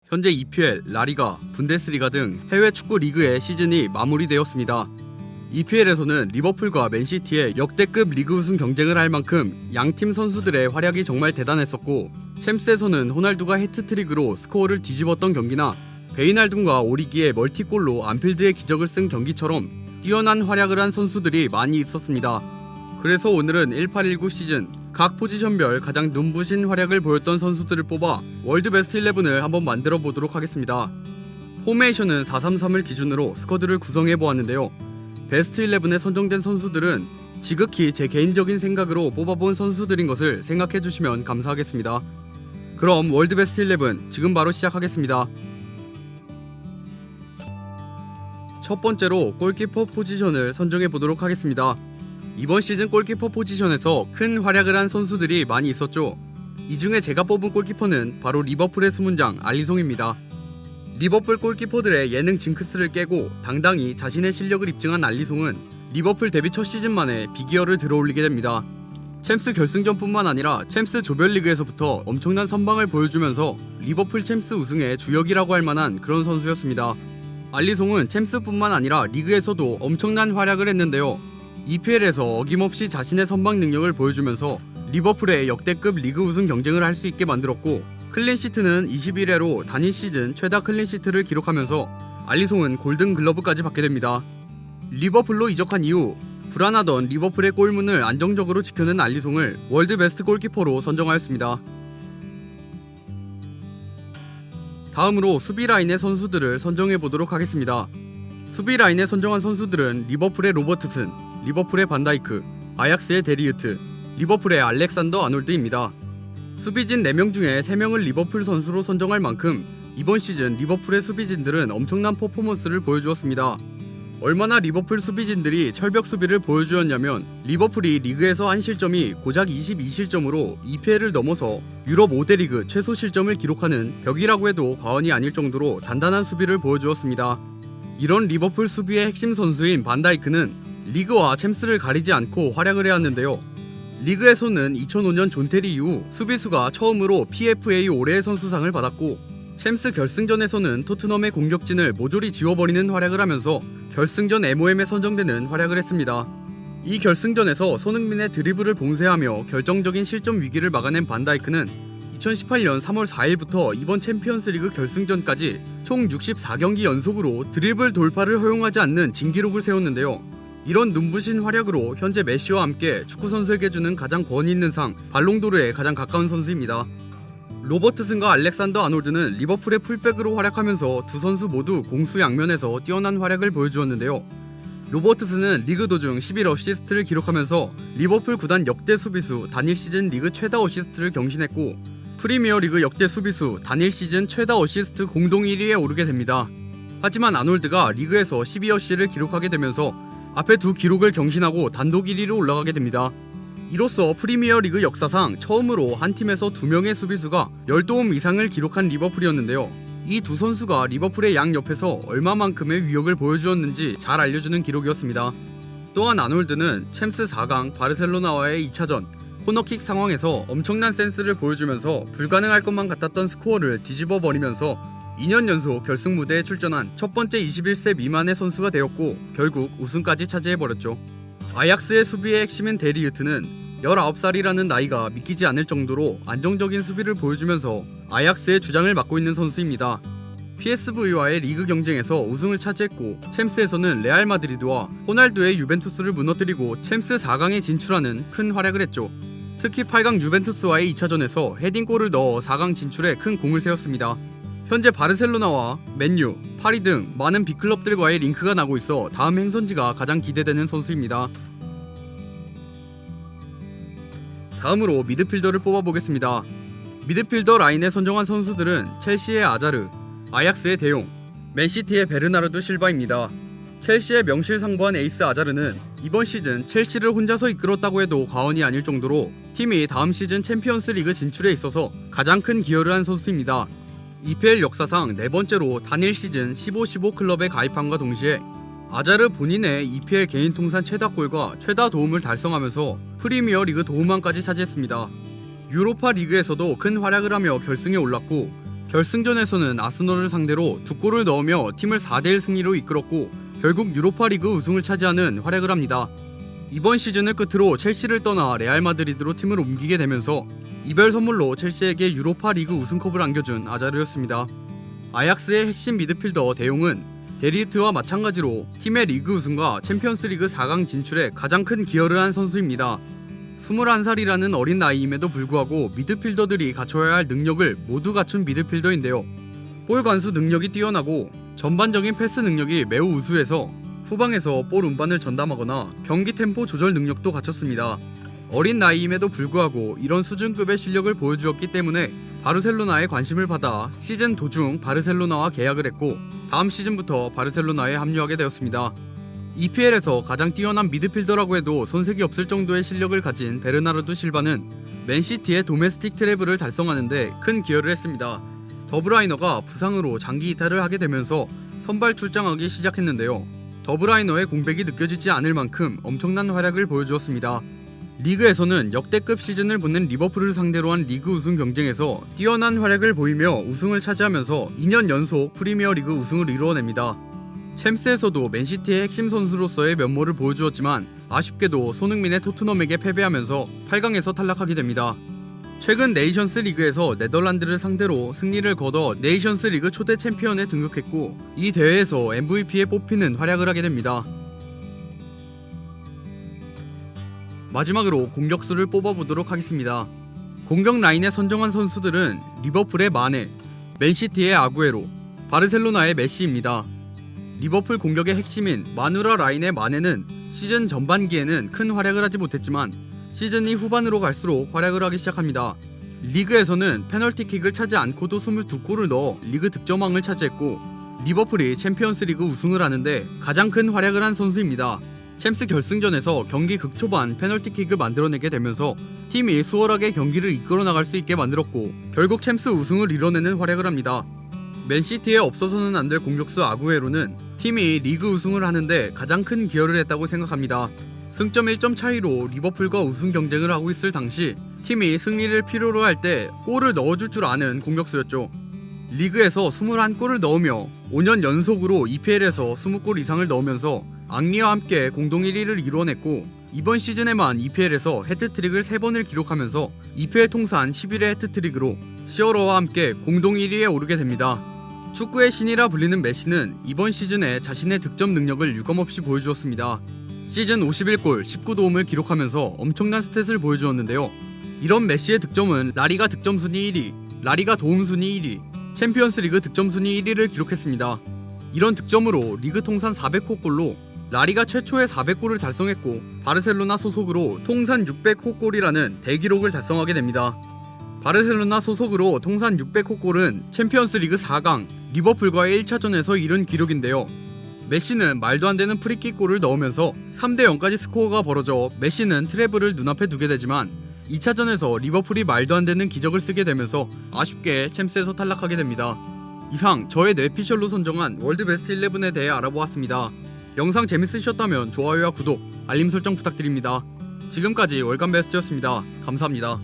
현재 EPL, 라리가, 분데스리가 등 해외 축구 리그의 시즌이 마무리되었습니다. EPL에서는 리버풀과 맨시티의 역대급 리그 우승 경쟁을 할 만큼 양팀 선수들의 활약이 정말 대단했었고, 챔스에서는 호날두가 해트트릭으로 스코어를 뒤집었던 경기나 베이날둠과 오리기의 멀티골로 안필드의 기적을 쓴 경기처럼 뛰어난 활약을 한 선수들이 많이 있었습니다. 그래서 오늘은 1819 시즌 각 포지션별 가장 눈부신 활약을 보였던 선수들을 뽑아 월드 베스트 11을 한번 만들어 보도록 하겠습니다. 포메이션은 433을 기준으로 스쿼드를 구성해 보았는데요. 베스트 11에 선정된 선수들은 지극히 제 개인적인 생각으로 뽑아본 선수들인 것을 생각해 주시면 감사하겠습니다. 그럼 월드 베스트 11 지금 바로 시작하겠습니다. 첫 번째로 골키퍼 포지션을 선정해 보도록 하겠습니다. 이번 시즌 골키퍼 포지션에서 큰 활약을 한 선수들이 많이 있었죠. 이 중에 제가 뽑은 골키퍼는 바로 리버풀의 수문장 알리송입니다. 리버풀 골키퍼들의 예능 징크스를 깨고 당당히 자신의 실력을 입증한 알리송은 리버풀 데뷔 첫 시즌 만에 비기어를 들어올리게 됩니다. 챔스 결승전뿐만 아니라 챔스 조별리그에서부터 엄청난 선방을 보여주면서 리버풀 챔스 우승의 주역이라고 할 만한 그런 선수였습니다. 알리송은 챔스뿐만 아니라 리그에서도 엄청난 활약을 했는데요. EPL에서 어김없이 자신의 선방 능력을 보여주면서 리버풀의 역대급 리그 우승 경쟁을 할 수 있게 만들었고, 클린시트는 21회로 단일 시즌 최다 클린시트를 기록하면서 알리송은 골든글러브까지 받게 됩니다. 리버풀로 이적한 이후 불안하던 리버풀의 골문을 안정적으로 지켜낸 알리송을 월드 베스트 골키퍼로 선정하였습니다. 다음으로 수비 라인의 선수들을 선정해 보도록 하겠습니다. 수비 라인에 선정한 선수들은 리버풀의 로버트슨, 리버풀의 반다이크, 아약스의 데리유트, 리버풀의 알렉산더 아놀드입니다. 수비진 4명 중에 3명을 리버풀 선수로 선정할 만큼 이번 시즌 리버풀의 수비진들은 엄청난 퍼포먼스를 보여주었습니다. 얼마나 리버풀 수비진들이 철벽 수비를 보여주었냐면, 리버풀이 리그에서 한 실점이 고작 22실점으로 EPL을 넘어서 유럽 5대 리그 최소 실점을 기록하는 벽이라고 해도 과언이 아닐 정도로 단단한 수비를 보여주었습니다. 이런 리버풀 수비의 핵심 선수인 반다이크는 리그와 챔스를 가리지 않고 활약을 해왔는데요. 리그에서는 2005년 존테리 이후 수비수가 처음으로 PFA 올해의 선수상을 받았고, 챔스 결승전에서는 토트넘의 공격진을 모조리 지워버리는 활약을 하면서 결승전 MOM에 선정되는 활약을 했습니다. 이 결승전에서 손흥민의 드리블을 봉쇄하며 결정적인 실점 위기를 막아낸 반다이크는 2018년 3월 4일부터 이번 챔피언스리그 결승전까지 총 64경기 연속으로 드리블 돌파를 허용하지 않는 진기록을 세웠는데요. 이런 눈부신 활약으로 현재 메시와 함께 축구선수에게 주는 가장 권위 있는 상 발롱도르에 가장 가까운 선수입니다. 로버트슨과 알렉산더 아놀드는 리버풀의 풀백으로 활약하면서 두 선수 모두 공수 양면에서 뛰어난 활약을 보여주었는데요. 로버트슨은 리그 도중 11어시스트를 기록하면서 리버풀 구단 역대 수비수 단일 시즌 리그 최다 어시스트를 경신했고, 프리미어리그 역대 수비수 단일 시즌 최다 어시스트 공동 1위에 오르게 됩니다. 하지만 아놀드가 리그에서 12어시를 기록하게 되면서 앞에 두 기록을 경신하고 단독 1위로 올라가게 됩니다. 이로써 프리미어리그 역사상 처음으로 한 팀에서 2명의 수비수가 10도움 이상을 기록한 리버풀이었는데요. 이 두 선수가 리버풀의 양옆에서 얼마만큼의 위력을 보여주었는지 잘 알려주는 기록이었습니다. 또한 아놀드는 챔스 4강 바르셀로나와의 2차전 코너킥 상황에서 엄청난 센스를 보여주면서 불가능할 것만 같았던 스코어를 뒤집어 버리면서 2년 연속 결승 무대에 출전한 첫 번째 21세 미만의 선수가 되었고, 결국 우승까지 차지해버렸죠. 아약스의 수비의 핵심인 데리유트는 19살이라는 나이가 믿기지 않을 정도로 안정적인 수비를 보여주면서 아약스의 주장을 맡고 있는 선수입니다. PSV와의 리그 경쟁에서 우승을 차지했고, 챔스에서는 레알 마드리드와 호날두의 유벤투스를 무너뜨리고 챔스 4강에 진출하는 큰 활약을 했죠. 특히 8강 유벤투스와의 2차전에서 헤딩골을 넣어 4강 진출에 큰 공을 세웠습니다. 현재 바르셀로나와 맨유, 파리 등 많은 빅클럽들과의 링크가 나고 있어 다음 행선지가 가장 기대되는 선수입니다. 다음으로 미드필더를 뽑아보겠습니다. 미드필더 라인에 선정한 선수들은 첼시의 아자르, 아약스의 데용, 맨시티의 베르나르도 실바입니다. 첼시의 명실상부한 에이스 아자르는 이번 시즌 첼시를 혼자서 이끌었다고 해도 과언이 아닐 정도로 팀이 다음 시즌 챔피언스 리그 진출에 있어서 가장 큰 기여를 한 선수입니다. EPL 역사상 4번째로 단일 시즌 15-15 클럽에 가입함과 동시에 아자르 본인의 EPL 개인 통산 최다 골과 최다 도움을 달성하면서 프리미어 리그 도움왕까지 차지했습니다. 유로파 리그에서도 큰 활약을 하며 결승에 올랐고, 결승전에서는 아스널을 상대로 2골을 넣으며 팀을 4대1 승리로 이끌었고 결국 유로파 리그 우승을 차지하는 활약을 합니다. 이번 시즌을 끝으로 첼시를 떠나 레알 마드리드로 팀을 옮기게 되면서 이별 선물로 첼시에게 유로파 리그 우승컵을 안겨준 아자르였습니다. 아약스의 핵심 미드필더 데용은 데리흐트와 마찬가지로 팀의 리그 우승과 챔피언스 리그 4강 진출에 가장 큰 기여를 한 선수입니다. 21살이라는 어린 나이임에도 불구하고 미드필더들이 갖춰야 할 능력을 모두 갖춘 미드필더인데요. 볼 관수 능력이 뛰어나고 전반적인 패스 능력이 매우 우수해서 후방에서 볼 운반을 전담하거나 경기 템포 조절 능력도 갖췄습니다. 어린 나이임에도 불구하고 이런 수준급의 실력을 보여주었기 때문에 바르셀로나의 관심을 받아 시즌 도중 바르셀로나와 계약을 했고 다음 시즌부터 바르셀로나에 합류하게 되었습니다. EPL에서 가장 뛰어난 미드필더라고 해도 손색이 없을 정도의 실력을 가진 베르나르도 실바는 맨시티의 도메스틱 트래블을 달성하는데 큰 기여를 했습니다. 더브라이너가 부상으로 장기 이탈을 하게 되면서 선발 출장하기 시작했는데요. 더브라이너의 공백이 느껴지지 않을 만큼 엄청난 활약을 보여주었습니다. 리그에서는 역대급 시즌을 보낸 리버풀을 상대로 한 리그 우승 경쟁에서 뛰어난 활약을 보이며 우승을 차지하면서 2년 연속 프리미어리그 우승을 이루어냅니다. 챔스에서도 맨시티의 핵심 선수로서의 면모를 보여주었지만 아쉽게도 손흥민의 토트넘에게 패배하면서 8강에서 탈락하게 됩니다. 최근 네이션스 리그에서 네덜란드를 상대로 승리를 거둬 네이션스 리그 초대 챔피언에 등극했고 이 대회에서 MVP에 뽑히는 활약을 하게 됩니다. 마지막으로 공격수를 뽑아보도록 하겠습니다. 공격 라인에 선정한 선수들은 리버풀의 마네, 맨시티의 아구에로, 바르셀로나의 메시입니다. 리버풀 공격의 핵심인 마누라 라인의 마네는 시즌 전반기에는 큰 활약을 하지 못했지만 시즌이 후반으로 갈수록 활약을 하기 시작합니다. 리그에서는 페널티킥을 차지 않고도 22골을 넣어 리그 득점왕을 차지했고 리버풀이 챔피언스리그 우승을 하는데 가장 큰 활약을 한 선수입니다. 챔스 결승전에서 경기 극초반 페널티킥을 만들어내게 되면서 팀이 수월하게 경기를 이끌어 나갈 수 있게 만들었고 결국 챔스 우승을 이뤄내는 활약을 합니다. 맨시티에 없어서는 안 될 공격수 아구에로는 팀이 리그 우승을 하는데 가장 큰 기여를 했다고 생각합니다. 승점 1점 차이로 리버풀과 우승 경쟁을 하고 있을 당시 팀이 승리를 필요로 할 때 골을 넣어줄 줄 아는 공격수였죠. 리그에서 21골을 넣으며 5년 연속으로 EPL에서 20골 이상을 넣으면서 앙리와 함께 공동 1위를 이뤄냈고 이번 시즌에만 EPL에서 해트트릭을 3번을 기록하면서 EPL 통산 11회 해트트릭으로 시어러와 함께 공동 1위에 오르게 됩니다. 축구의 신이라 불리는 메시는 이번 시즌에 자신의 득점 능력을 유감없이 보여주었습니다. 시즌 51골 19도움을 기록하면서 엄청난 스탯을 보여주었는데요. 이런 메시의 득점은 라리가 득점 순위 1위, 라리가 도움 순위 1위, 챔피언스 리그 득점 순위 1위를 기록했습니다. 이런 득점으로 리그 통산 400호 골로 라리가 최초의 400골을 달성했고 바르셀로나 소속으로 통산 600호 골이라는 대기록을 달성하게 됩니다. 바르셀로나 소속으로 통산 600호 골은 챔피언스 리그 4강 리버풀과의 1차전에서 이룬 기록인데요. 메시는 말도 안 되는 프리킥 골을 넣으면서 3대0까지 스코어가 벌어져 메시는 트래블을 눈앞에 두게 되지만 2차전에서 리버풀이 말도 안 되는 기적을 쓰게 되면서 아쉽게 챔스에서 탈락하게 됩니다. 이상 저의 뇌피셜로 선정한 월드 베스트 11에 대해 알아보았습니다. 영상 재밌으셨다면 좋아요와 구독, 알림 설정 부탁드립니다. 지금까지 월간 베스트였습니다. 감사합니다.